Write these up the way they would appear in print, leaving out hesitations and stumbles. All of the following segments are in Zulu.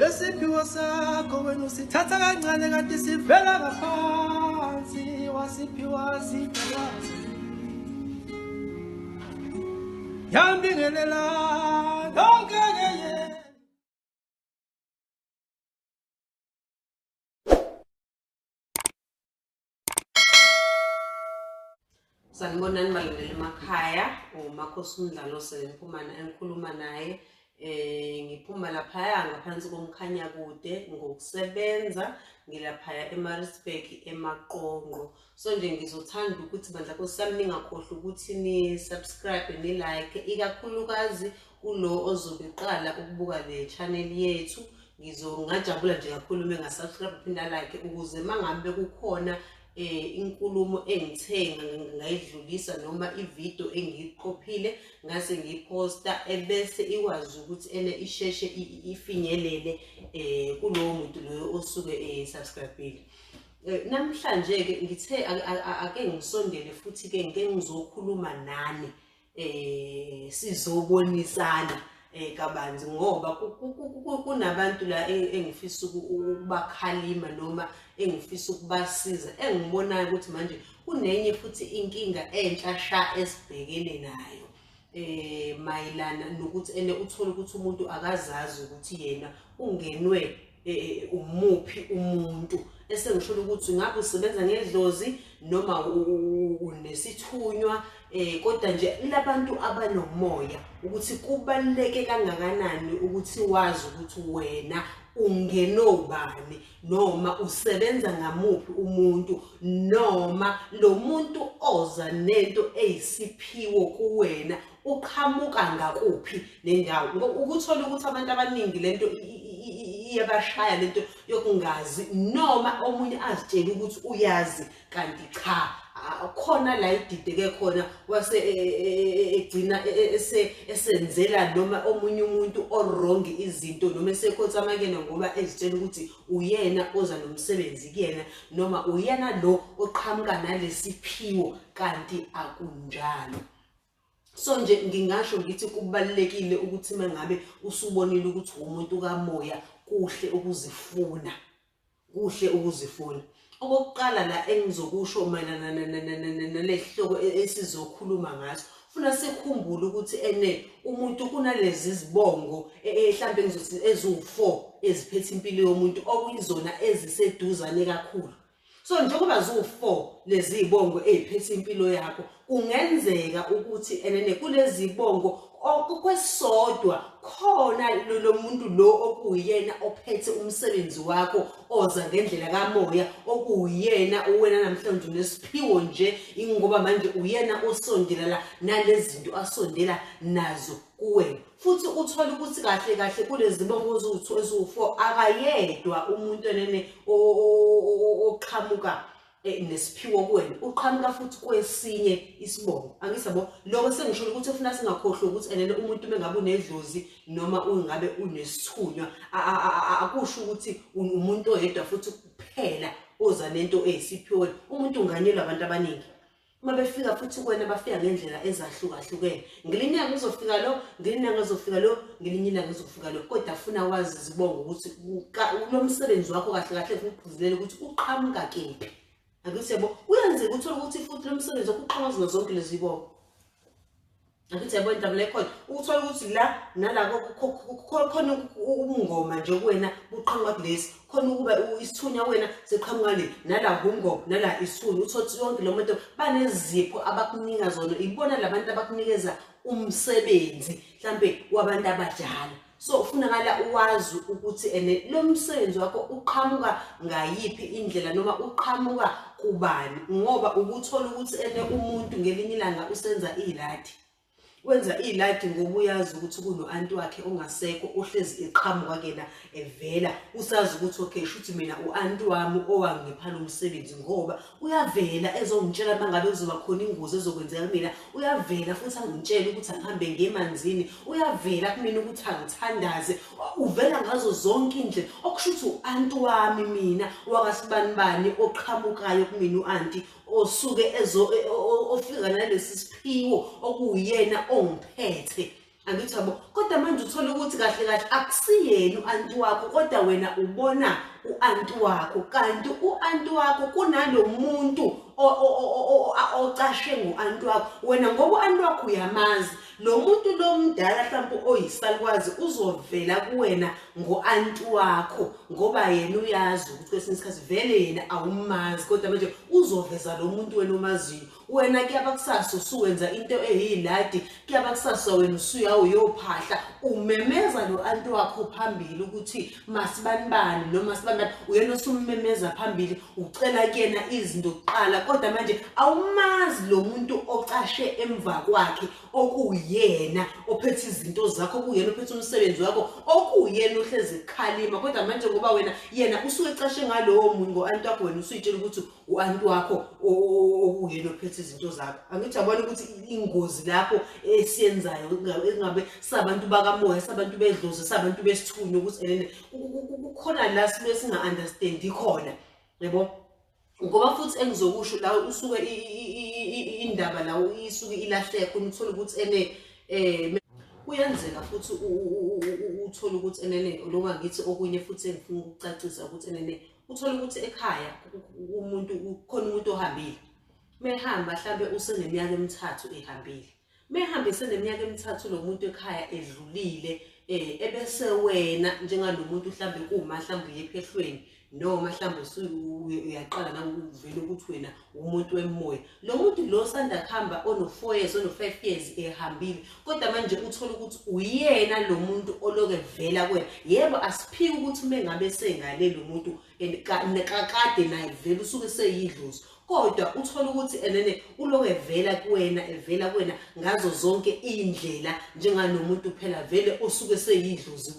Isiphiwo sakho wena usithatha kancane kanti sivela ngaphansi wasiphiwa sidalwazi yambingelela ngeke Sanibonani balandeli emakhaya Makhosi Mdlalose engikhuluma naye ngiphuma lapha ngaphansi komkhanyakude ngokusebenza ngilaphaya eMaritzburg emaqonqo so nje ngizothanda ukuthi bandla kusami ningakhohle ukuthi ni subscribe ni like ikakhulukazi kulo ozobeqala ukubuka le channel yethu ngizongajabula nje kakhulu mengasubscribe phinda like ukuze mangabe kukhona inkulumo engithenga ngayidlulisa noma ivideo engiyiqophile ngase ngiposta ebese ikwazi ukuthi ene isheshe ifinyelele kulowo muntu loyo osuke subscribe. Namhlanje ke ngithe ake ngisondele futhi ke ngeke ngizokhuluma nani sizobonisana kabanzi ngoba kunabantu la engifisa ukubakhalima noma engifisa ukubasiza engibonayo ukuthi manje kunenye futhi inkinga entsha sha esibhekene nayo mayilana nokuthi ene uthola ukuthi umuntu akazazi ukuthi yena ungenwe umuphi umuntu esengisho ukuthi ngabe usebenza ngedlozi noma unesithunywa kodwa nje labantu abanomoya ukuthi kubaluleke kangakanani ukuthi wazi ukuthi wena ungenobani noma usebenza ngamuphi umuntu noma lo muntu oza nento eyisiphiwo kuwena uqhamuka ngakuphi nendawo ukuthola ukuthi abantu abaningi lento iyabashaya lento yokungazi noma omunye azitshela ukuthi uyazi kanti cha khona la idideke khona wase egcina esenzela noma omunye umuntu wrong izinto noma esekhotha amakena ngoba ezitshela ukuthi uyena oza nomsebenzi kuyena noma uyena lo oqhamuka nalesiphiwo kanti akunjalo. So nje ngingasho ngithi kubalekile ukuthi mangabe usubonile ukuthi umuntu kamoya kuhle ukuzifuna okokuqala la engizokusho mayelana nalehloko esizokhuluma ngaso ufuna sikhumbule ukuthi ene umuntu kunalezi izibongo mhlambe ngizothi ezu4 eziphethe impilo yomuntu okuyizona eziseduzane kakhulu. So njengoba zu4 lezi izibongo eziphethe impilo yakho kungenzeka ukuthi enene kulezi izibongo okwesodwa khona lo muntu lo okuyena ophethe umsebenzi wakho oza ngendlela kamoya okuyena wena namhlanje unesiphiwo nje ingoba manje uyena osondela la nalezi zinto asondela nazo kuwena futhi uthola ukuthi kahle kulezi zibongo ezu4 akayedwa umuntu enene oqhamuka nesiphiwo kuwena uqhamuka futhi kwesinye isibongo angisabo lokho sengisho ukuthi ufuna singakhohlwa ukuthi enene umuntu mengabe unedlozi noma ungabe unesithunywa akusho ukuthi umuntu oyedwa futhi kuphela oza nento eyisiphiwo umuntu unganyelwa abantu abaningi uma befika futhi kuwena bafika ngendlela ezahlukahlukene ngelinye ilanga uzofika lo ngelinye ilanga uzofika lo ngelinye ilanga uzofika lo kodwa ufuna wazi izibongo ukuthi lo msebenzi wakho kahle ukugcizelela ukuthi uqhamuka kephi. Akuthi yabo uyenzeka uthola ukuthi futhi lo msebenzi okuqhamuza zonke lezi zibongo akuthi yabo indaba lekhona uthola ukuthi la nala khona ubungoma nje kuwena buqhamuka kulesi khona ukuba isithunya wena seqhamuka le nala ungoma nala isithunya uthothi yonke lo muntu banezipho abakunika zona ibona labantu abakunikeza umsebenzi mhlambe wabantu abadala. So ufunakala uwazi ukuthi ene lo msebenzi wakho uqhamuka ngayiphi indlela noma uqhamuka kubani ngoba ukuthola ukuthi ene umuntu ngelinye ilanga usenza iladi wenza iladi ngoba uyazi ukuthi kuno anti wakhe ongasekho ohlezi eqhamuka kena evela usazi ukuthi okay shuthi mina uanti wami owangipha lo msebenzi ngoba uyavela ezongitshela mangabe kuzoba khona ingozi ezokwenzeka mina uyavela futhi angitshela ukuthi angihambe ngemanzini uyavela kumina ukuthi angithandaze uvela ngazo zonke indlela okushuthi uanti wami mina wakasibanibani oqhamukayo kumina uanti osuke ofika nalesi siphiwo okuyena ongiphethe Angithi yabo kodwa manje uthola ukuthi kahle kahle akusiyena uanti wakho kodwa wena ubona uanti wakho kanti uanti wakho kunalomuntu ocashe nguanti wakho wena ngoba uanti wakho uyamazi lo muntu lo mdala mhlawumbe oyisalukwazi uzovela kuwena ngoanti wakho ngoba yena uyazi ukuthi kwesinye isikhathi vele yena awumazi kodwa manje uzoveza lo muntu wena omaziyo wena kuyabakusasa usuwenza into ehiladi kuyabakusasa wena usuya uyophahla umemeza lo anti wakho phambili ukuthi masibanibani noma sibani uyena osumemeza phambili ucela kuyena izinto oqala kodwa manje awumazi lo muntu ocashe emva kwakhe okuyena ophethe izinto zakho okuyena ophethe umsebenzi wakho okuyena ohlezi ekhalima kodwa manje ngoba wena yena usuke ecashe ngalowo muntu ngoanti wakho wena usuyitshela ukuthi uanti wakho okuyena ophethe izinto zakho angithi yabona ukuthi ingozi lapho esiyenzayo engabe sabantu bakamoya sabantu bedlozi sabantu besithunywa ukuthi kukhona la sibe singa understand ikhona yebo ngoba futhi engizokusho la usuke indaba la isuke ilahleka khona uthola ukuthi kuyenzeka futhi uthola ukuthi lokho ngithi okunye futhi engifuna ukucacisa ukuthi uthola ukuthi ekhaya umuntu khona umuntu ohambile mehamba mhlambe useneminyaka emithathu ehambile mehamba seneminyaka emithathu lo muntu ekhaya edlulile ebese wena njengalomuntu mhlambe kuma mhlambe uyephehlweni noma mhlambe uyaqala na uvela ukuthi wena umuntu wemoya lo muntu lo sanda khamba ono 4 years ono 5 years ehambile kodwa manje uthola ukuthi uyena lo muntu oloke vela kuwena yebo asiphiki ukuthi mengabe sengale lo muntu kakade naye vela usuke seyidlozi kodwa uthola ukuthi uloke evela kuwena ngazo zonke indlela njenganomuntu phela vele osuke seyidlozi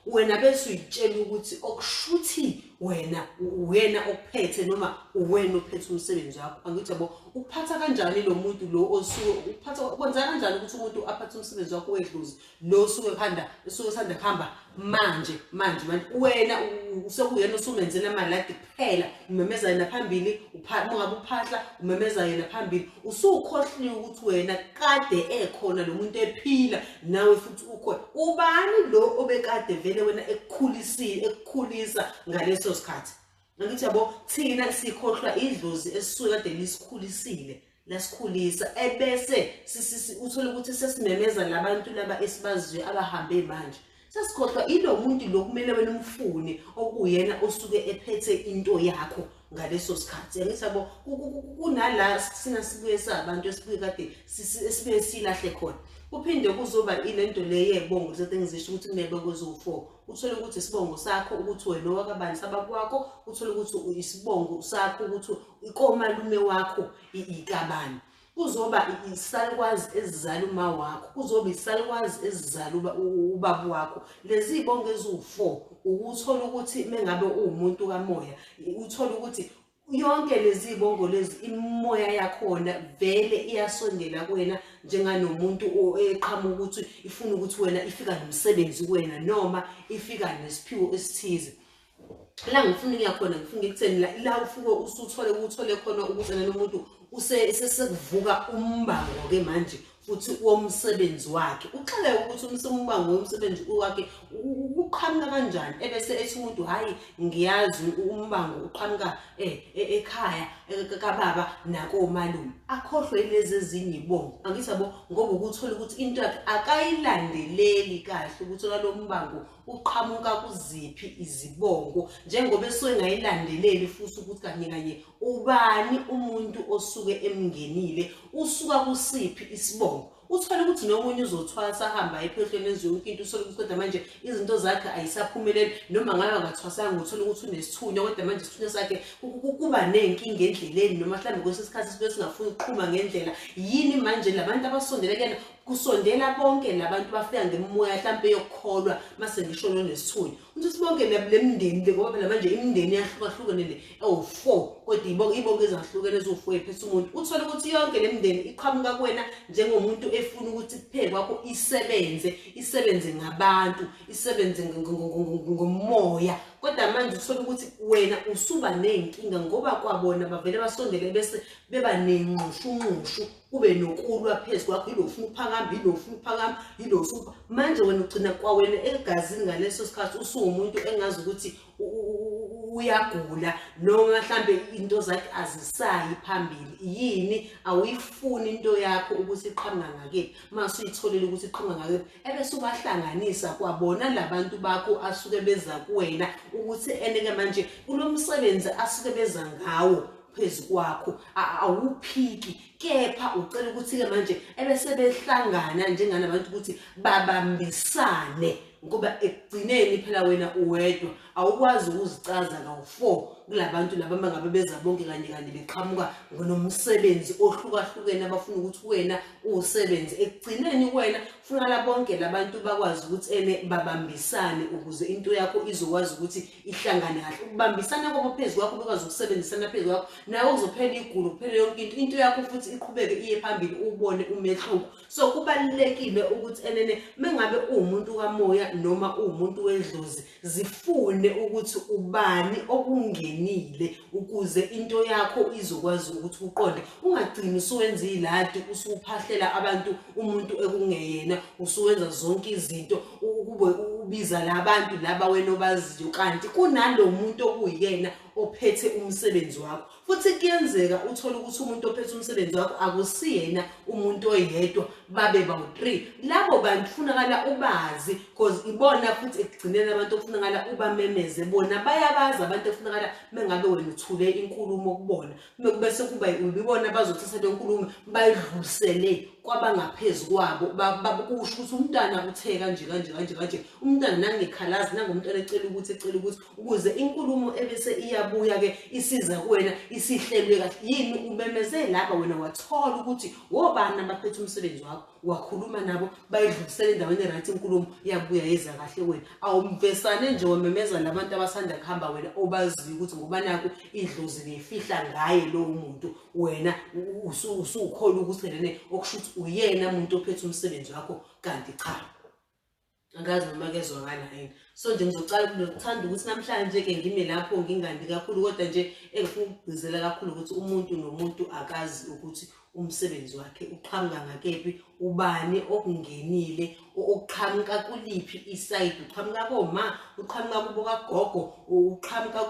kuwena bese uyitshela ukuthi okushuthi wena ophethe noma uwena ophethe umsebenzi wakho angithi yabo ukuphatha kanjani lo muntu lo osuke ukuphatha kwenza kanjani ukuthi umuntu aphathe umsebenzi wakho wedlozi lo usuke sanda khamba manje wena usekuyena osumenzela amaladi kuphela umemeza yena phambili ungabe uphahla umemeza yena phambili usukhohliwe ukuthi wena kade ekhona lo muntu ephila nawe futhi ukhona ubani lo obekade vele wena ekukhulisa ngaleso sikhathi angithi yabo thina sikhohlwa idlozi esisuke kade lisikhulisile lasikhulisa ebese uthola ukuthi sesimemeza labantu laba esibaziyo abahambe manje sesikhohlwa ilo muntu lo kumele wena umfune okuyena osuke ephethe into yakho ngaleso sikhathi angithi yabo kunala sina sibuye sabantu esibuye kade esibuye silahle khona kuphinde kuzoba ilento leyebongo lento engizisho ukuthi kunebongo zo4 uthola ukuthi isibongo sakho ukuthi wena wakabani sabakwakho uthola ukuthi isibongo sakho ukuthi ikomalume wakho ikabani kuzoba isalukwazi ezizala uma wakho kuzoba isalukwazi ezizala ubaba wakho lezi ibongo ezu4 ukuthola ukuthi mengabe umuntu kamoya uthola ukuthi yonke lezi ibongo lezi imoya yakhona vele iyasondela kuwena njenganomuntu eqhamuka ukuthi ifuna ukuthi wena ifika nomsebenzi kuwena noma ifika nesiphiwo esithize la ngifuna ngiyakhona ngifuna ngikutheni la ufuke usuthole khona ukuthi nomuntu usesekuvuka umbango ke manje futhi womsebenzi wakhe uxele ukuthi umbango womsebenzi wakhe uqhamuka kanjani ebese ethi umuntu hayi ngiyazi umbango uqhamuka ekhaya kababa nakomalume akhohlwe lezi ezinye ibongo angithi yabo ngoba ukuthola ukuthi into yakhe akayilandeleli kahle ukuthi lo mbango uqhamuka kuziphi izibongo njengoba esuke ngayilandeleli futhi ukuthi kanye ubani umuntu osuke emngenile usuka kusiphi isibongo uthola ukuthi nomunye uzothwasa hamba ephehlweni eziyonke into usola ukuthi kodwa manje izinto zakhe ayisaphumeleli noma ngabe ngathwasanga uthola ukuthi unesithunywa kodwa manje isithunywa sakhe kuba nenkinga endleleni noma mhlawumbe kwesikhathi sibe singafuni ukuqhuma ngendlela yini manje labantu abasondele kuyena kusondela bonke labantu bafika ngemoya mhlawumbe yokukholwa mase ngisho nesithunywa ukuthi sibonke lemndeni ngoba phela manje imindeni yahlukahlukene le 4 kodwa ibonke ezahlukene ezo4 ephethe umuntu uthola ukuthi yonke lemndeni iqhamuka kuwena njengomuntu efuna ukuthi kupheke kwakho isebenze ngabantu isebenze ngomoya kodwa manje uthola ukuthi wena usuba nenkinga ngoba kwabona bavele basondele bese beba nenqushunqushu kube nokulwa phezulu kwakho yilo ufuna ukuphakama yilo ufuna ukuphakama yilo usupha manje wena ugcina kwawena egazini ngaleso sikhathi usuwumuntu engazi ukuthi uyagula noma mhlambe into zakhe azisayi phambili yini awuyifuni into yakho ukuthi iqhamuka ngakephi mase uyitholele ukuthi iqhamuka ngakephi ebese ubahlanganisa kwabona labantu bakho asuke beza kuwena ukuthi eneke manje kulomsebenzi asuke beza ngawo phezulu kwakho awuphiki kepha ucela ukuthi ke manje ebese behlangana njenganabantu ukuthi babambisane ngoba ekugcineni phela wena uwedwa awukwazi ukuzicaza kawu4 kulabantu laba mangabe beza bonke kanye beqhamuka ngonomsebenzi ohlukahlukene abafuna ukuthi wena usebenze ekugcineni wena ufuna bonke labantu bakwazi ukuthi ene babambisane ukuze into yakho izokwazi ukuthi ihlangane kahle ukubambisana kwabo phezulu kwakho bekwazi ukusebenzisana phezulu kwakho nawe uzophela igulo kuphela yonke into yakho futhi iqhubeke iye phambili ubone umehluko so kubalekile ukuthi enene mengabe umuntu kamoya noma umuntu wedlozi zifune ukuthi ubani okungenile ukuze into yakho izokwazi ukuthi uqonde ungagcini usuwenza iladi usuphahlela abantu umuntu ekungeyena usuwenza zonke izinto ukube ubiza labantu laba wena obaziyo kanti kunalo muntu okuyena ophethe umsebenzi wakho futhi kuyenzeka uthola ukuthi umuntu ophethe umsebenzi wakho akusiyena umuntu oyedwa babe bawu3 labo bantu kufunakala ubazi because ibona futhi ekugcineni abantu kufunakala ubamemeze bona bayabaza abantu kufunakala mengabe wena uthule inkulumo kubona bese kuba ubibona bazothatha le nkulumo bayidlulisele kwabangaphezulu kwabo bakusho ukuthi umntana uthe kanje umntana nangekhalazi nangomntana ecela ukuthi ukuze inkulumo ebese iyabuya ke isiza kuwena isihlelwe kahle yini umemeze laba wena wathola ukuthi wobani abaphethe umsebenzi wakho wakhuluma nabo bayidlulisele endaweni right inkulumo yabuya yeza kahle wena awumvesane nje wememeza labantu abasanda kuhamba wena obaziyo ukuthi ngoba naku idlozi lefihla ngaye lo muntu wena usukholwa ukuthi lene okushuthi uyena umuntu ophethe umsebenzi wakho kanti cha angazi noma kezwakala yini so nje ngizocala ukuthanda ukuthi namhlanje ke ngime lapho ngingandi kakhulu kodwa nje engifuna ukugcizela kakhulu ukuthi umuntu nomuntu akazi ukuthi umsebenzi wakhe uqhamuka ngakephi ubani okungenile oqhamuka kuliphi iside uqhamuka koma uqhamuka kubo kagogo uqhamuka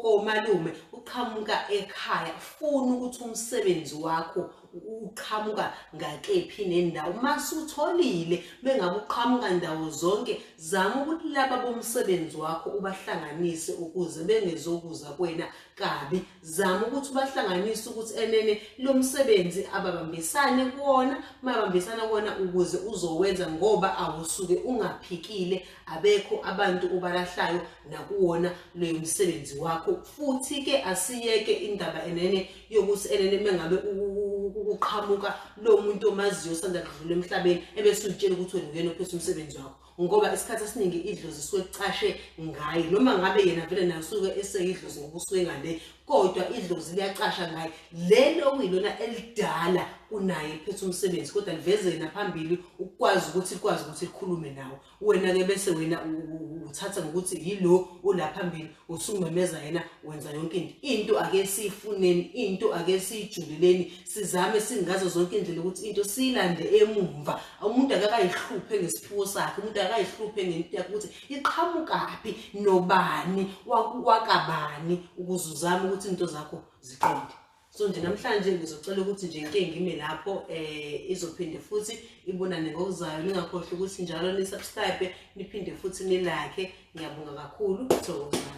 komalume uqhamuka ekhaya ufuna ukuthi umsebenzi wakho uqhamuka ngakephi nendawo masutholile bengabe uqhamuka ndawo zonke zama ukuthi laba bomsebenzi wakho ubahlanganise ukuze bengezokuza kwena kabi zama ukuthi ubahlanganise ukuthi enene lo msebenzi ababambisane kuona mabambisana kuona ukuze uzowenza ngoba awusuke ungaphikile abekho abantu ubalahlayo nakuwona lo msebenzi wakho futhi ke asiyeke indaba enene yokuthi enene mengabe uqhamuka lo muntu omaziyo sanda kudlula emhlabeni ebese utshela ukuthi wena uyena ophethe umsebenzi wakho ngoba isikhathi esiningi idlozi siwecashe ngaye noma ngabe yena vele nasuke eseyidlozi ngobusuke ngale kodwa idlozi liyacasha ngaye lelo kuyilona elidala unaye ephethe umsebenzi kodwa liveze naphambili ukwazi ukuthi likhulume nawe wena ke bese wena uthatha ngokuthi yilo olaphambili usumemeza yena wenza yonke into ake siyifuneni into ake siyijuleleni sizame singazo zonke indlela ukuthi into silande emumva umuntu akakayihluphe ngesiphiwo sakhe umuntu akayihluphe ngento yakhe ukuthi iqhamukaphi nobani wakabani ukuzuzama ukuthi into zakho ziqonde so nje namhlanje ngizocela ukuthi nje inke ngime lapho izophinde futhi ibonane ngokuzayo ningakhohlwa ukuthi njalo ni subscribe niphinde futhi ni like ngiyabonga kakhulu Thokozani.